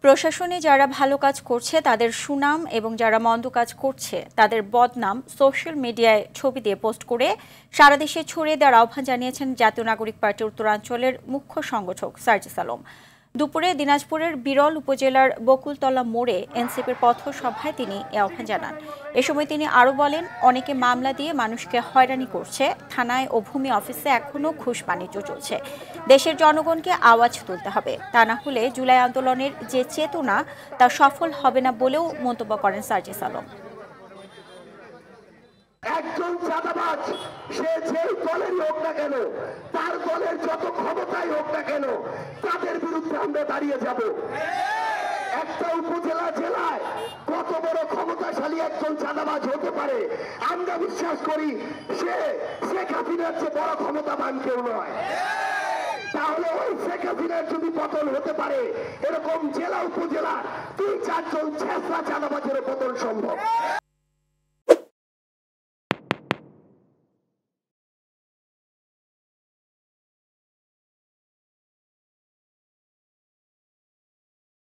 প্রশাসনে যারা ভালো কাজ করছে তাদের সুনাম এবং যারা মন্দ কাজ করছে তাদের বদনাম সোশ্যাল মিডিয়ায় ছবি দিয়ে পোস্ট করে সারা দেশে ছড়িয়ে দেওয়ার আহ্বান জানিয়েছেন জাতীয় নাগরিক পার্টির উত্তরাঞ্চলের মুখ্য সংগঠক সার্জিস আলম। দুপুরে দিনাজপুরের বিরল উপজেলার বকুলতলা মোড়ে এনসিপির পথসভায় তিনি এ আহ্বান জানান। এ সময় তিনি আরও বলেন, অনেকে মামলা দিয়ে মানুষকে হয়রানি করছে, থানায় ও ভূমি অফিসে এখনও ঘুষ বাণিজ্য চলছে। দেশের জনগণকে আওয়াজ তুলতে হবে, তা না হলে জুলাই আন্দোলনের যে চেতনা তা সফল হবে না বলেও মন্তব্য করেন সার্জিস আলম। একজন চাঁদাবাজ সে যেই দলেরই হোক না কেন, তার দলের যত ক্ষমতাই হোক না কেন, তাদের বিরুদ্ধে আমরা দাঁড়িয়ে যাব। একটা উপজেলা জেলায় কত বড় ক্ষমতাশালী একজন চাঁদাবাজ হতে পারে, আমরা বিশ্বাস করি সে শেখ হাসিনার চেয়ে বড় ক্ষমতাবান কেউ নয়। তাহলে ওই শেখ হাসিনার যদি পতন হতে পারে, এরকম জেলা উপজেলার 2-4 জন ছেঁচড়া চাঁদাবাজের পতন সম্ভব।